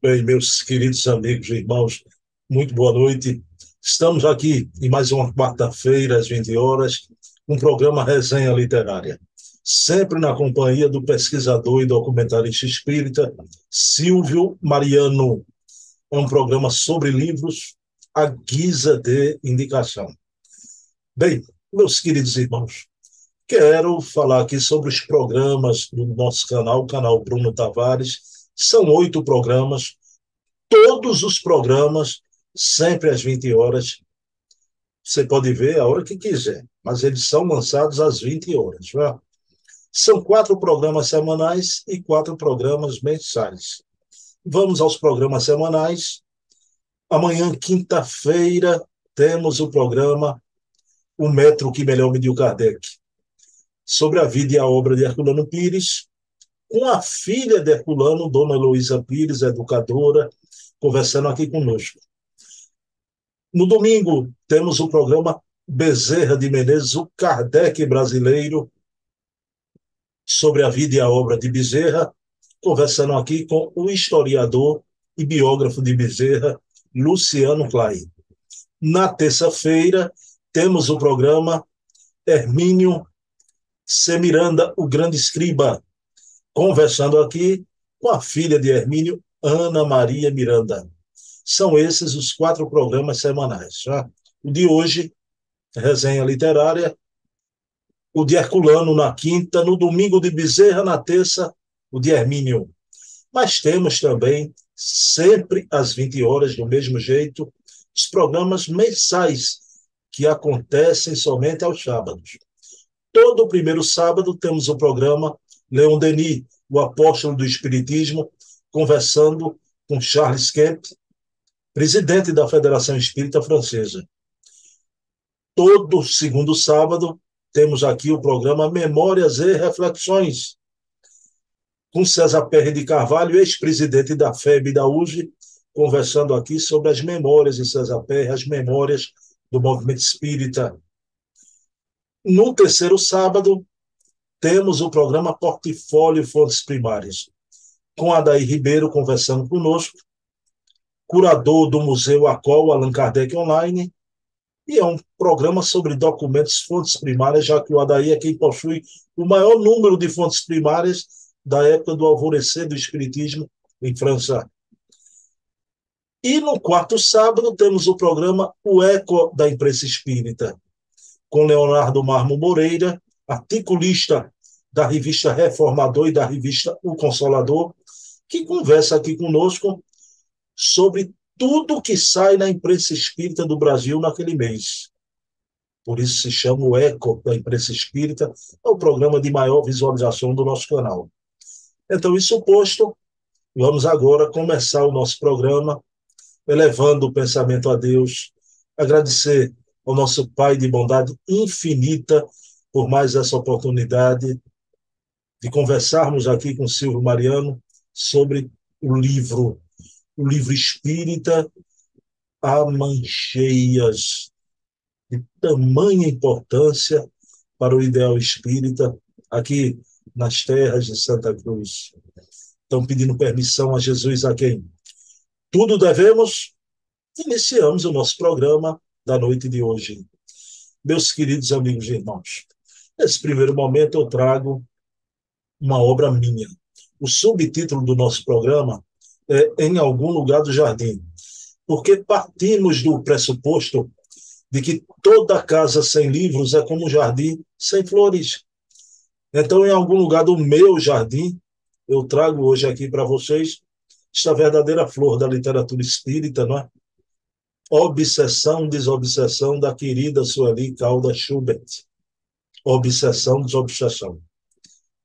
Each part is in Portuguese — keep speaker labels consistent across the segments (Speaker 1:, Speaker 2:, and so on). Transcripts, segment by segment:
Speaker 1: Bem, meus queridos amigos e irmãos, muito boa noite. Estamos aqui em mais uma quarta-feira, às 20 horas, um programa Resenha Literária. Sempre na companhia do pesquisador e documentarista espírita Silvio Mariano. É um programa sobre livros à guisa de indicação. Bem, meus queridos irmãos, quero falar aqui sobre os programas do nosso canal, o canal Bruno Tavares. São 8 programas. Todos os programas, sempre às 20 horas. Você pode ver a hora que quiser, mas eles são lançados às 20 horas. Né? São 4 programas semanais e 4 programas mensais. Vamos aos programas semanais. Amanhã, quinta-feira, temos o programa O Metro que Melhor Mediu Kardec, sobre a vida e a obra de Herculano Pires, com a filha de Herculano, Dona Heloísa Pires, educadora, conversando aqui conosco. No domingo, temos o programa Bezerra de Menezes, o Kardec brasileiro, sobre a vida e a obra de Bezerra, conversando aqui com o historiador e biógrafo de Bezerra, Luciano Klein. Na terça-feira, temos o programa Hermínio C. Miranda, o grande escriba, conversando aqui com a filha de Hermínio, Ana Maria Miranda. São esses os 4 programas semanais. Tá? O de hoje, Resenha Literária, o de Herculano na quinta, no domingo de Bezerra, na terça, o de Hermínio. Mas temos também, sempre às 20 horas, do mesmo jeito, os programas mensais, que acontecem somente aos sábados. Todo o primeiro sábado temos o programa Leon Denis, o apóstolo do Espiritismo, conversando com Charles Kemp, presidente da Federação Espírita Francesa. Todo segundo sábado temos aqui o programa Memórias e Reflexões, com César Perry de Carvalho, ex-presidente da FEB e da USE, conversando aqui sobre as memórias de César Perry, as memórias do movimento espírita. No terceiro sábado, temos o programa Portfólio Fontes Primárias, com Adair Ribeiro conversando conosco, curador do Museu ACOL, Allan Kardec Online, e é um programa sobre documentos, fontes primárias, já que o Adair é quem possui o maior número de fontes primárias da época do alvorecer do Espiritismo em França. E no quarto sábado temos o programa O Eco da Imprensa Espírita, com Leonardo Marmo Moreira, articulista da revista Reformador e da revista O Consolador, que conversa aqui conosco sobre tudo que sai na imprensa espírita do Brasil naquele mês. Por isso se chama o Eco da Imprensa Espírita, é o programa de maior visualização do nosso canal. Então, isso posto, vamos agora começar o nosso programa, elevando o pensamento a Deus, agradecer ao nosso Pai de bondade infinita por mais essa oportunidade de conversarmos aqui com Silvio Mariano sobre o livro espírita, a mancheias, de tamanha importância para o ideal espírita aqui nas terras de Santa Cruz. Estão pedindo permissão a Jesus, a quem tudo devemos. Iniciamos o nosso programa da noite de hoje. Meus queridos amigos e irmãos, nesse primeiro momento eu trago uma obra minha. O subtítulo do nosso programa é Em Algum Lugar do Jardim, porque partimos do pressuposto de que toda casa sem livros é como um jardim sem flores. Então, em algum lugar do meu jardim, eu trago hoje aqui para vocês esta verdadeira flor da literatura espírita, não é? Obsessão, Desobsessão, da querida Sueli Caldas Schubert. Obsessão, Desobsessão.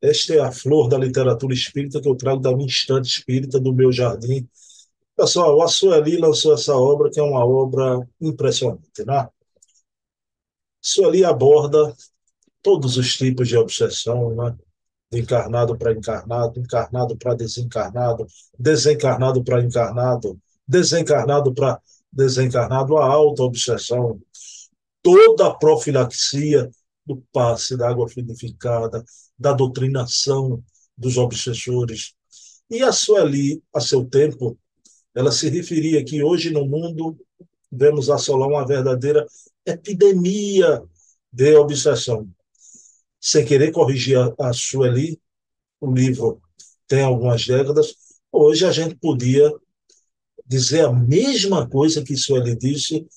Speaker 1: Esta é a flor da literatura espírita que eu trago da minha estante espírita, do meu jardim. Pessoal, a Sueli lançou essa obra, que é uma obra impressionante, né? Sueli aborda todos os tipos de obsessão, né? De encarnado para encarnado, encarnado para desencarnado, desencarnado para encarnado, desencarnado para desencarnado, a auto-obsessão, toda a profilaxia do passe da água fluidificada, da doutrinação dos obsessores. E a Sueli, a seu tempo, ela se referia que hoje no mundo vemos assolar uma verdadeira epidemia de obsessão. Sem querer corrigir a Sueli, o livro tem algumas décadas, hoje a gente podia dizer a mesma coisa que Sueli disse,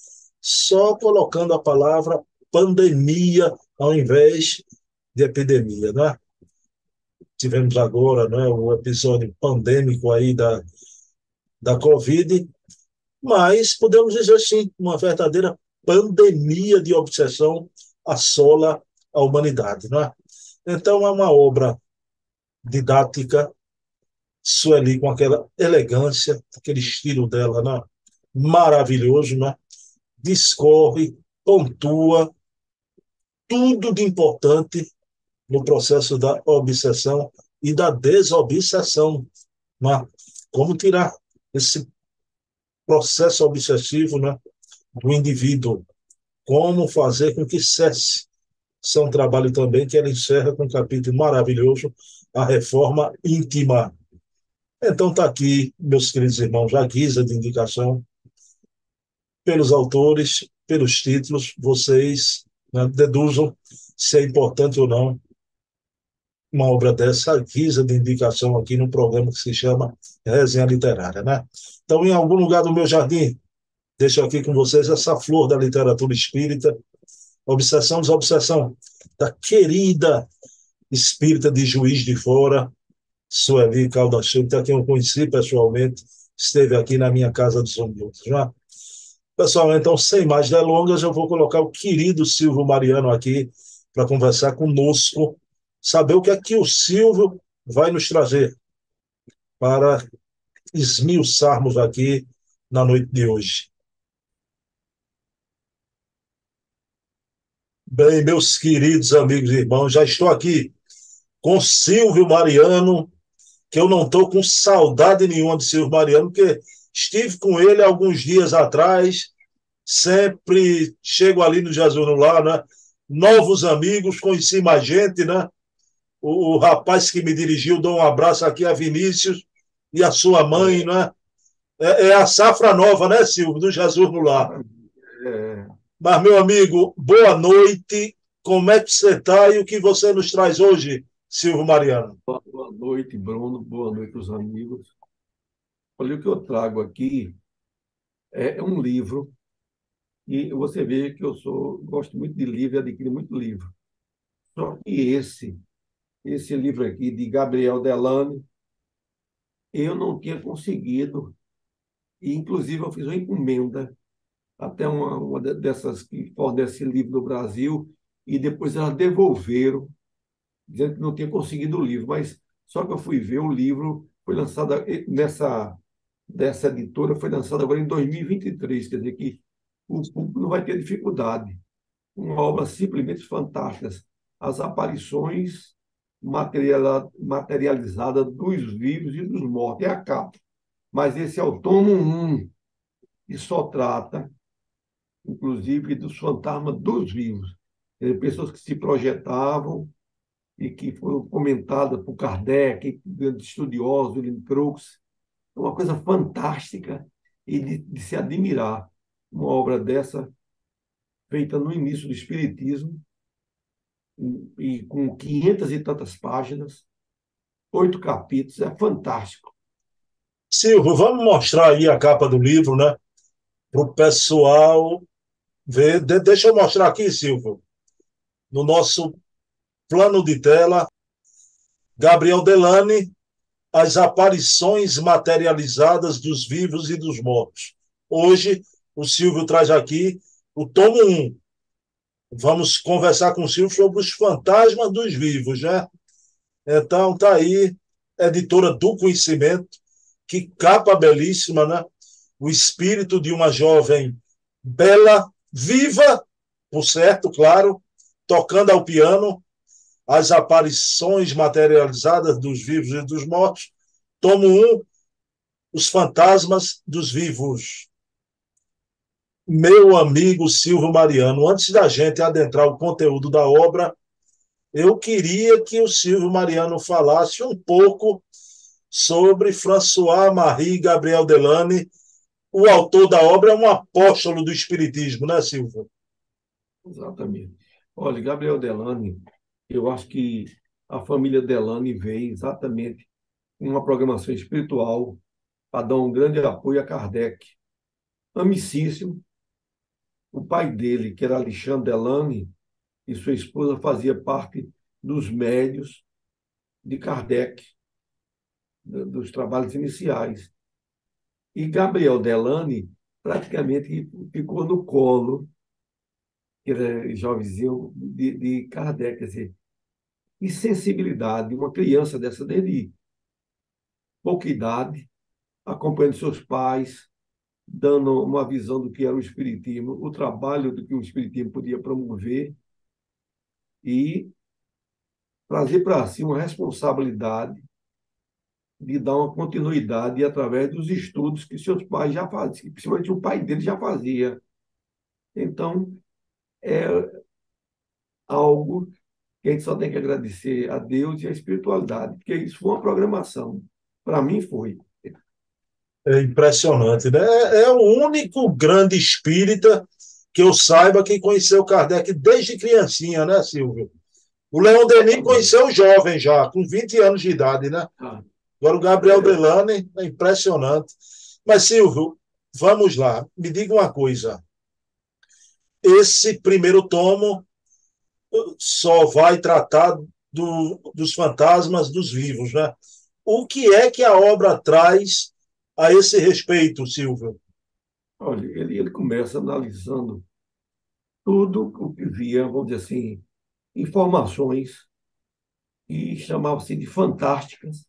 Speaker 1: só colocando a palavra pandemia ao invés de epidemia, né? Tivemos agora, né, o episódio pandêmico aí da Covid, mas podemos dizer assim, uma verdadeira pandemia de obsessão assola a humanidade, não é? Então é uma obra didática, Sueli com aquela elegância, aquele estilo dela, né? Maravilhoso, né? Discorre, pontua, tudo de importante no processo da obsessão e da desobsessão, né? Como tirar esse processo obsessivo, né, do indivíduo, como fazer com que cesse. Isso é um trabalho também que ela encerra com um capítulo maravilhoso, a reforma íntima. Então está aqui, meus queridos irmãos, a guisa de indicação pelos autores, pelos títulos, vocês, né, deduzam se é importante ou não uma obra dessa, a guisa de indicação aqui no programa que se chama Resenha Literária, né? Então, em algum lugar do meu jardim, deixo aqui com vocês essa flor da literatura espírita, Obsessão, Desobsessão, da querida espírita de Juiz de Fora, Sueli Caldas Filho, a quem eu conheci pessoalmente, esteve aqui na minha casa dos humildes. Já. Pessoal, então, sem mais delongas, eu vou colocar o querido Silvio Mariano aqui para conversar conosco, saber o que é que o Silvio vai nos trazer para esmiuçarmos aqui na noite de hoje. Bem, meus queridos amigos e irmãos, já estou aqui com Silvio Mariano, que eu não estou com saudade nenhuma de Silvio Mariano, porque estive com ele alguns dias atrás, sempre chego ali no Jesus no Lar, né? Novos amigos, conheci mais gente, né? O rapaz que me dirigiu, dou um abraço aqui a Vinícius e a sua mãe, né? É a safra nova, né, Silvio, do Jesus no Lar.
Speaker 2: É,
Speaker 1: Mas, meu amigo, boa noite. Como é que você está e o que você nos traz hoje, Silvio Mariano?
Speaker 2: boa noite, Bruno. Boa noite, os amigos. Olha, o que eu trago aqui é um livro, e você vê que gosto muito de livro e adquiro muito livro. Só que esse livro aqui, de Gabriel Delane, eu não tinha conseguido, e inclusive eu fiz uma encomenda até dessas que fornece livro no Brasil, e depois elas devolveram, dizendo que não tinha conseguido o livro, mas só que eu fui ver o livro, foi lançado dessa editora, foi lançado agora em 2023, quer dizer que o público não vai ter dificuldade. Uma obra simplesmente fantástica. As aparições materializadas dos vivos e dos mortos, é a capa. Mas esse é o tomo 1, e só trata, inclusive, dos fantasmas dos vivos. Quer dizer, pessoas que se projetavam e que foram comentadas por Kardec, grandes estudiosos, William Crookes. É uma coisa fantástica e de se admirar uma obra dessa, feita no início do Espiritismo, e com 500 e tantas páginas, 8 capítulos, é fantástico.
Speaker 1: Silvio, vamos mostrar aí a capa do livro, né? Para o pessoal ver. Deixa eu mostrar aqui, Silvio, no nosso plano de tela, Gabriel Delane, as aparições materializadas dos vivos e dos mortos. Hoje, o Silvio traz aqui o tomo 1. Vamos conversar com o Silvio sobre os fantasmas dos vivos, né? Então, tá aí, editora do Conhecimento, que capa belíssima, né? O espírito de uma jovem bela, viva, por certo, claro, tocando ao piano, as aparições materializadas dos vivos e dos mortos. Tomo 1, os fantasmas dos vivos. Meu amigo Silvio Mariano, antes da gente adentrar o conteúdo da obra, eu queria que o Silvio Mariano falasse um pouco sobre François-Marie Gabriel Delany. O autor da obra é um apóstolo do Espiritismo, né, Silvio?
Speaker 2: Exatamente. Olha, Gabriel Delany, eu acho que a família Delany veio exatamente com uma programação espiritual para dar um grande apoio a Kardec. Amicíssimo, o pai dele, que era Alexandre Delany, e sua esposa fazia parte dos médios de Kardec, dos trabalhos iniciais. E Gabriel Delany praticamente ficou no colo, que era jovenzinho, de Kardec. Quer dizer, e sensibilidade, uma criança dessa desde pouca idade, acompanhando seus pais, dando uma visão do que era o Espiritismo, o trabalho do que o Espiritismo podia promover e trazer para si uma responsabilidade de dar uma continuidade através dos estudos que seus pais já faziam, principalmente o pai dele já fazia. Então, é algo que a gente só tem que agradecer a Deus e a espiritualidade, porque isso foi uma programação. Para mim, foi.
Speaker 1: É impressionante, né? É o único grande espírita que eu saiba que conheceu Kardec desde criancinha, né, Silvio? O Leon Denis conheceu jovem já, com 20 anos de idade, né?
Speaker 2: Ah,
Speaker 1: Agora o Gabriel
Speaker 2: é,
Speaker 1: Delany é impressionante. Mas, Silvio, vamos lá, me diga uma coisa. Esse primeiro tomo só vai tratar dos fantasmas dos vivos, né? O que é que a obra traz a esse respeito, Silvio?
Speaker 2: olha, ele começa analisando tudo o que via, vamos dizer assim, informações e chamava-se de fantásticas,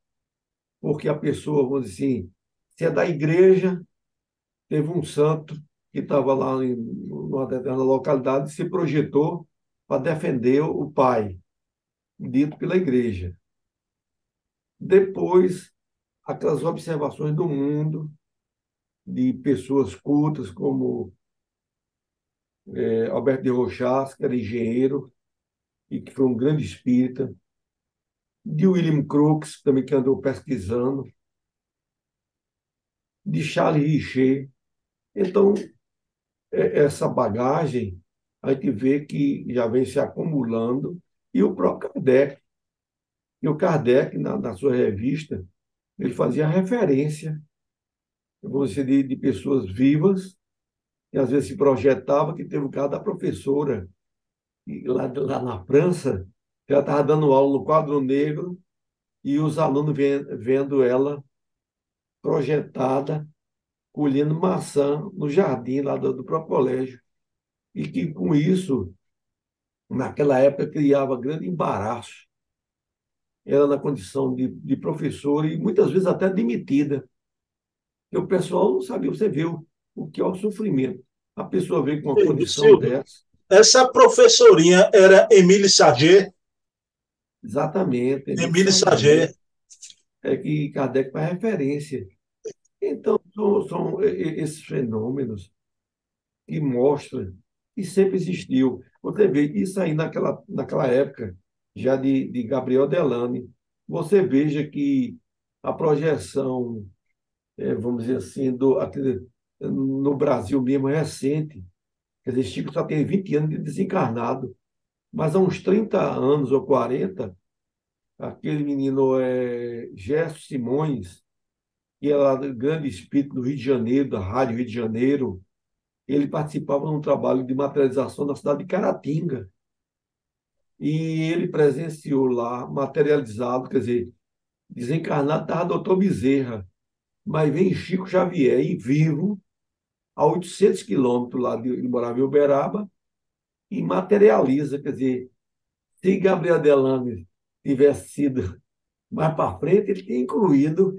Speaker 2: porque a pessoa, vamos dizer assim, se é da igreja, teve um santo que estava lá em uma determinada localidade e se projetou para defender o pai, dito pela igreja. Depois, aquelas observações do mundo, de pessoas cultas como Alberto de Rochas, que era engenheiro e que foi um grande espírita, de William Crookes, também que andou pesquisando, de Charles Richer. Então, essa bagagem, a gente vê que já vem se acumulando, e o próprio Kardec. E o Kardec, na sua revista, ele fazia referência, vamos dizer, de pessoas vivas, e às vezes se projetava, que teve o caso da professora, e lá na França, que ela estava dando aula no quadro negro, e os alunos vendo ela projetada, colhendo maçã no jardim lá do próprio colégio. E que, com isso, naquela época, criava grande embaraço. Ela na condição de professora e muitas vezes até demitida. E o pessoal não sabia, você viu o que é o sofrimento. A pessoa veio com uma condição
Speaker 1: Silvio,
Speaker 2: dessa.
Speaker 1: essa professorinha era Emile Sager.
Speaker 2: Exatamente, Emile
Speaker 1: Emile
Speaker 2: Sager,
Speaker 1: Sager.
Speaker 2: é que Kardec faz referência. Então, são esses fenômenos que mostram que sempre existiu. Você vê isso aí naquela época, já de Gabriel Delany. Você veja que a projeção, vamos dizer assim, no Brasil mesmo é recente. Quer dizer, Chico só tem 20 anos de desencarnado, mas há uns 30 anos ou 40, aquele menino Gerson Simões, que era grande espírito do Rio de Janeiro, da Rádio Rio de Janeiro, ele participava de um trabalho de materialização na cidade de Caratinga. E ele presenciou lá, materializado, quer dizer, desencarnado estava doutor Bezerra, mas vem Chico Xavier, e vivo, a 800 quilômetros lá de morava em Uberaba, e materializa, quer dizer, se Gabriel Delame tivesse sido mais para frente, ele tinha incluído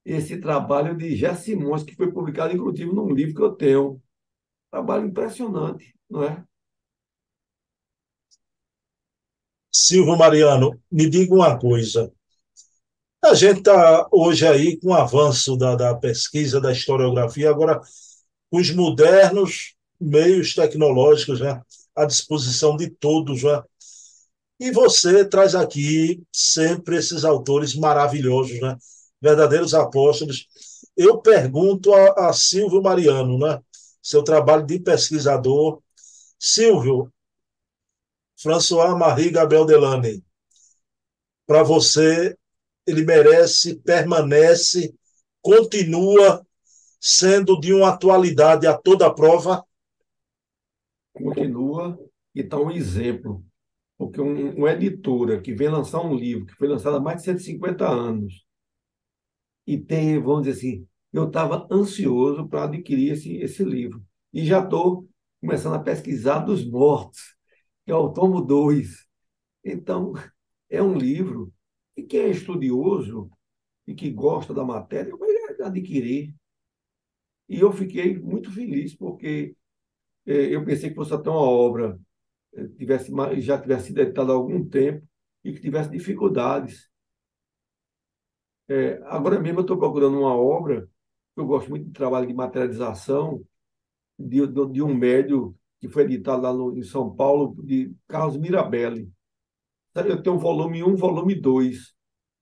Speaker 2: esse trabalho de Gé Simões, que foi publicado, inclusive, num livro que eu tenho. Trabalho impressionante, não é?
Speaker 1: Silvio Mariano, me diga uma coisa. A gente está hoje aí com o avanço da pesquisa, da historiografia, agora os modernos meios tecnológicos, né, à disposição de todos, né? E você traz aqui sempre esses autores maravilhosos, né? verdadeiros apóstolos. Eu pergunto a Silvio Mariano, né? Seu trabalho de pesquisador. Silvio, François-Marie Gabriel Delany, para você, ele merece, permanece, continua sendo de uma atualidade a toda prova.
Speaker 2: Continua e está um exemplo. Porque uma editora que vem lançar um livro que foi lançado há mais de 150 anos e tem, vamos dizer assim, eu estava ansioso para adquirir esse livro. E já estou começando a pesquisar dos mortos, que é o tomo 2. Então, é um livro que quem é estudioso e que gosta da matéria vai adquirir. E eu fiquei muito feliz, porque eu pensei que fosse até uma obra já tivesse sido editada há algum tempo e que tivesse dificuldades. Agora mesmo eu estou procurando uma obra, eu gosto muito de trabalho de materialização, de um médio que foi editado lá em São Paulo, de Carlos Mirabelli. Eu tenho o volume 1, volume 2.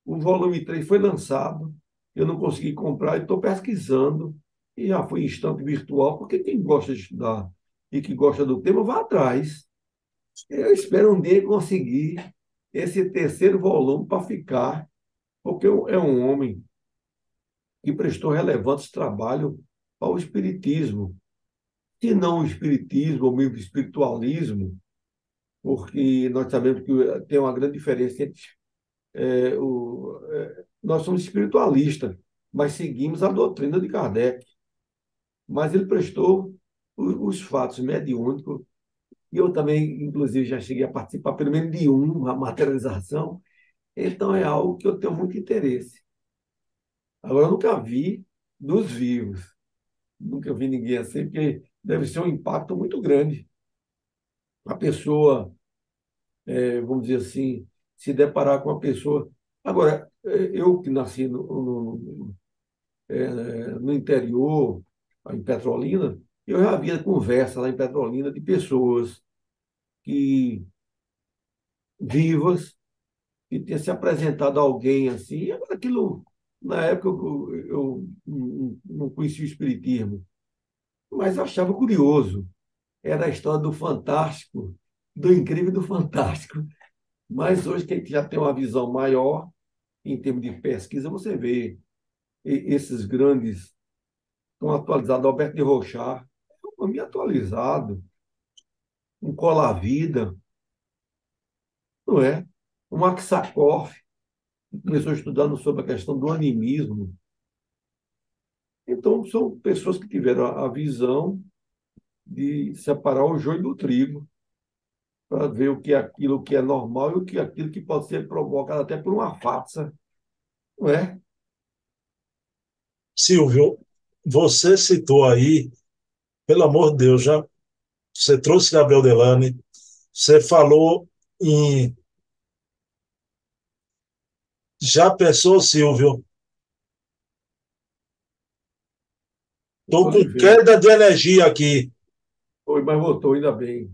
Speaker 2: O volume 3 foi lançado, eu não consegui comprar, estou pesquisando, e já fui em estante virtual, porque quem gosta de estudar e que gosta do tema, vai atrás. Eu espero um dia conseguir esse terceiro volume para ficar, porque é um homem que prestou relevantes trabalho ao espiritismo, se não o espiritismo ou mesmo o espiritualismo, porque nós sabemos que tem uma grande diferença entre nós somos espiritualistas, mas seguimos a doutrina de Kardec. Mas ele prestou os fatos mediúnicos, e eu também, inclusive, já cheguei a participar pelo menos de a materialização, então é algo que eu tenho muito interesse. Agora, eu nunca vi dos vivos, nunca vi ninguém assim, porque deve ser um impacto muito grande. A pessoa, vamos dizer assim, se deparar com uma pessoa. Agora, eu que nasci no interior, em Petrolina, eu já havia conversa lá em Petrolina de pessoas que vivas, que tinha se apresentado a alguém assim. Agora, aquilo, na época, eu não conhecia o espiritismo, mas achava curioso. Era a história do fantástico, do incrível e do fantástico. Mas hoje, que a gente já tem uma visão maior, em termos de pesquisa, você vê esses grandes estão atualizados. Alberto de Rochard, um nome atualizado, um Colavida, não é? Um Max Sakoff, que começou estudando sobre a questão do animismo. Então, são pessoas que tiveram a visão de separar o joio do trigo, para ver o que é aquilo que é normal e o que é aquilo que pode ser provocado até por uma farsa, não é?
Speaker 1: Silvio, você citou aí, pelo amor de Deus, já você trouxe Gabriel Delany, você falou em. Já pensou, Silvio? Estou
Speaker 2: Estou lhe
Speaker 1: com
Speaker 2: vendo.
Speaker 1: queda de energia aqui.
Speaker 2: Oi, mas voltou, ainda bem.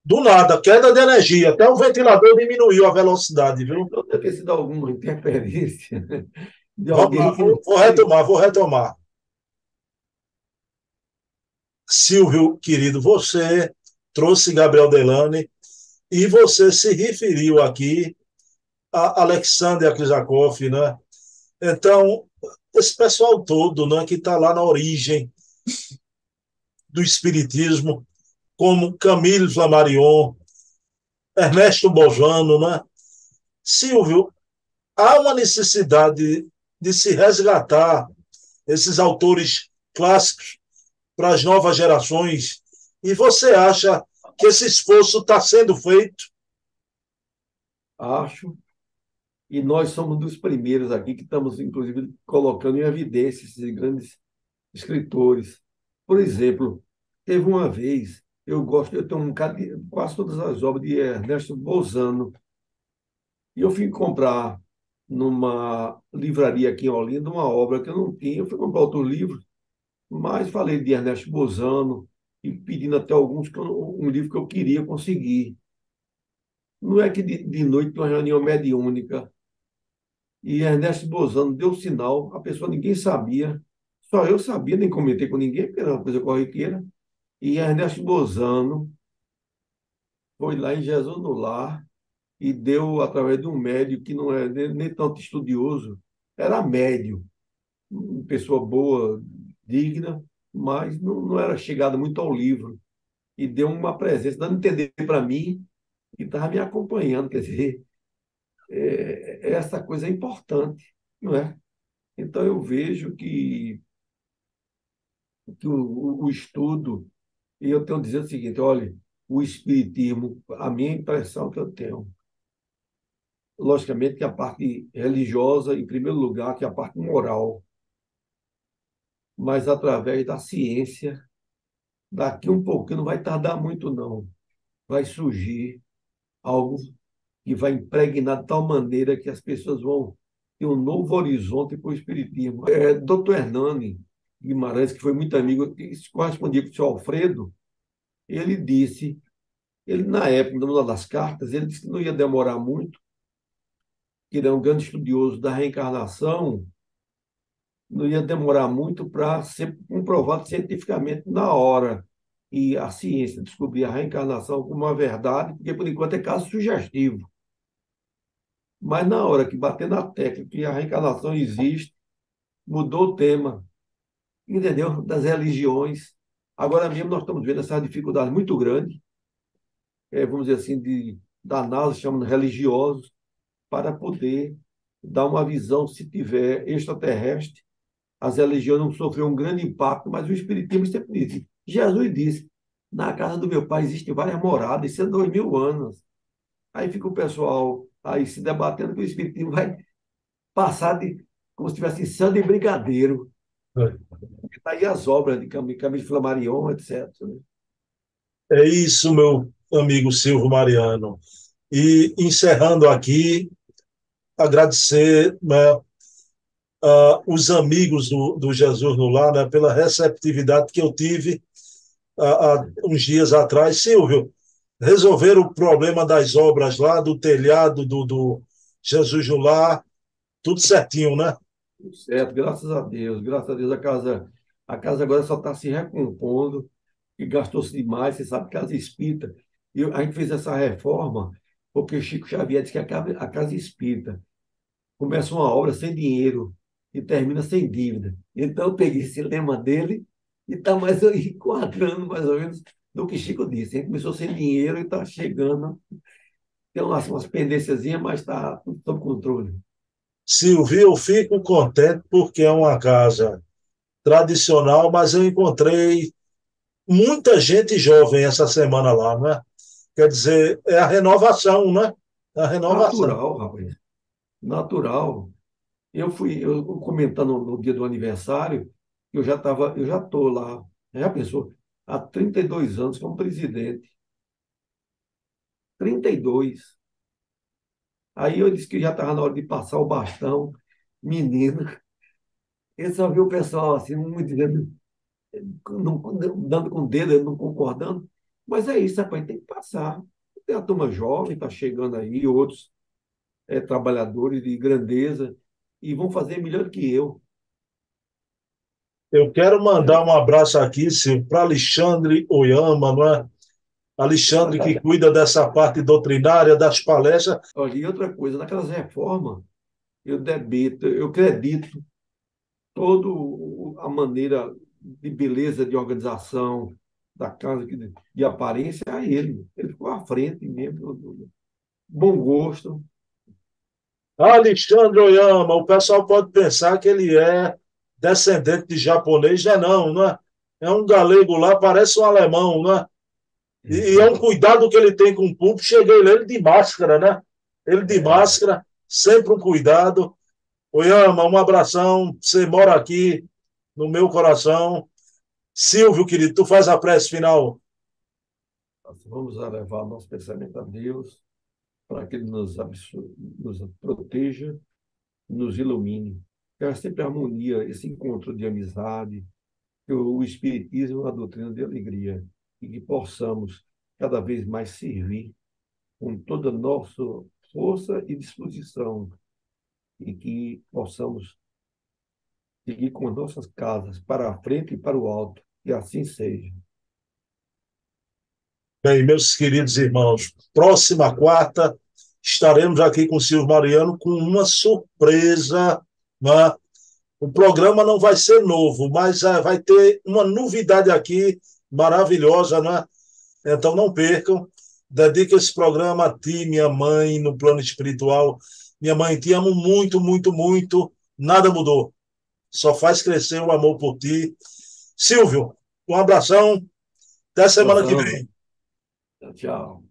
Speaker 1: Do nada, queda de energia. Até o ventilador diminuiu a velocidade, viu?
Speaker 2: Então, deve ter sido alguma interferência de
Speaker 1: Vamos lá,
Speaker 2: alguém que não
Speaker 1: vou
Speaker 2: sabe.
Speaker 1: retomar, vou retomar. Silvio, querido, você trouxe Gabriel Delany e você se referiu aqui a Alexander Akizakov, né? Então, esse pessoal todo, né, que está lá na origem do espiritismo, como Camille Flammarion, Ernesto Bojano, né? Silvio, há uma necessidade de se resgatar esses autores clássicos para as novas gerações. E você acha que esse esforço está sendo feito?
Speaker 2: Acho. E nós somos dos primeiros aqui que estamos, inclusive, colocando em evidência esses grandes escritores. Por exemplo, teve uma vez, eu tenho um bocado quase todas as obras de Ernesto Bozano, e eu fui comprar numa livraria aqui em Olinda uma obra que eu não tinha, eu fui comprar outro livro, mas falei de Ernesto Bozano e pedindo até alguns, um livro que eu queria conseguir. Não é que de noite, uma reunião mediúnica, E Ernesto Bozano deu sinal, a pessoa ninguém sabia, só eu sabia, nem comentei com ninguém, porque era uma coisa corriqueira. E Ernesto Bozano foi lá em Jesus no Lar e deu, através de um médium que não é nem tanto estudioso, era médio, uma pessoa boa, digna, mas não era chegada muito ao livro. E deu uma presença, dando a entender para mim que estava me acompanhando. Quer dizer, essa coisa é importante, não é? Então, eu vejo que o estudo, e eu tenho a dizer o seguinte: olha, o Espiritismo, a minha impressão que eu tenho, logicamente que a parte religiosa, em primeiro lugar, que é a parte moral, mas através da ciência, daqui um pouquinho, não vai tardar muito, não, vai surgir algo que vai impregnar de tal maneira que as pessoas vão ter um novo horizonte para o Espiritismo. Dr. Hernani Guimarães, que foi muito amigo, que correspondia com o senhor Alfredo, ele disse, ele na época, numa das cartas, ele disse que não ia demorar muito, que ele é um grande estudioso da reencarnação, não ia demorar muito para ser comprovado cientificamente na hora. E a ciência descobrir a reencarnação como uma verdade, porque por enquanto é caso sugestivo. Mas na hora que bater na tecla que a reencarnação existe, mudou o tema, entendeu? Das religiões. Agora mesmo nós estamos vendo essa dificuldade muito grande, vamos dizer assim, da NASA, chamando religiosos, para poder dar uma visão, se tiver extraterrestre. As religiões não sofreram um grande impacto, mas o Espiritismo sempre disse. Jesus disse, na casa do meu pai existem várias moradas, isso é 2000 anos. Aí fica o pessoal aí se debatendo que o Espiritismo vai passar como se estivesse em céu de brigadeiro. Está aí as obras de Camille Flammarion, etc., né?
Speaker 1: É isso, meu amigo Silvio Mariano. E encerrando aqui, agradecer, né, os amigos do Jesus no Lar, né, pela receptividade que eu tive há uns dias atrás. Silvio, resolveram o problema das obras lá, do telhado do Jesus no Lar, tudo certinho, né?
Speaker 2: Tudo certo, graças a Deus a casa agora só está se recompondo, e gastou-se demais, você sabe, casa espírita. E a gente fez essa reforma porque Chico Xavier disse que a casa espírita começa uma obra sem dinheiro e termina sem dívida. Então eu peguei esse lema dele e está mais enquadrando mais ou menos do que Chico disse. A gente começou sem dinheiro e está chegando. Tem umas pendênciazinhas, mas está tudo sob controle.
Speaker 1: Silvio, eu fico contente porque é uma casa tradicional, mas eu encontrei muita gente jovem essa semana lá, né? Quer dizer, é a renovação, né? É a renovação.
Speaker 2: Natural, rapaz. Natural. Eu comentando no dia do aniversário, eu já estou lá, já pensou, há 32 anos como presidente. 32. Aí eu disse que já estava na hora de passar o bastão, menino. Eu só vi o pessoal assim, muito dizendo, dando com o dedo, não concordando. Mas é isso, rapaz, tem que passar. Tem a turma jovem, está chegando aí, outros trabalhadores de grandeza, e vão fazer melhor do que eu.
Speaker 1: Eu quero
Speaker 2: É,
Speaker 1: mandar um abraço aqui, Silvio, para Alexandre Oyama, não é? Alexandre que cuida dessa parte doutrinária das palestras.
Speaker 2: olha, e outra coisa, naquelas reformas, eu acredito toda a maneira de beleza de organização da casa, de aparência, a ele. Ele ficou à frente mesmo, bom gosto.
Speaker 1: Alexandre Oyama, o pessoal pode pensar que ele é descendente de japonês, já não, né? É um galego lá, parece um alemão, né? E é um cuidado que ele tem com o público. Cheguei nele de máscara, né? Ele de
Speaker 2: É,
Speaker 1: máscara, sempre um cuidado. Oyama, um abração. Você mora aqui no meu coração. Silvio, querido, tu faz a prece final.
Speaker 2: nós vamos levar nosso pensamento a Deus para que Ele nos proteja, nos ilumine. Que haja sempre harmonia, esse encontro de amizade, que o Espiritismo é uma doutrina de alegria e que possamos cada vez mais servir com toda a nossa força e disposição e que possamos seguir com as nossas casas para a frente e para o alto, e assim seja.
Speaker 1: Bem, meus queridos irmãos, próxima quarta estaremos aqui com o Silvio Mariano com uma surpresa, né? O programa não vai ser novo, mas vai ter uma novidade aqui maravilhosa, né? Então não percam. Dedico esse programa a ti, minha mãe, no plano espiritual. Minha mãe, te amo muito, muito, muito. Nada mudou. Só faz crescer o amor por ti. Silvio, um abração. Até semana que
Speaker 2: Abração.
Speaker 1: vem.
Speaker 2: Tchau.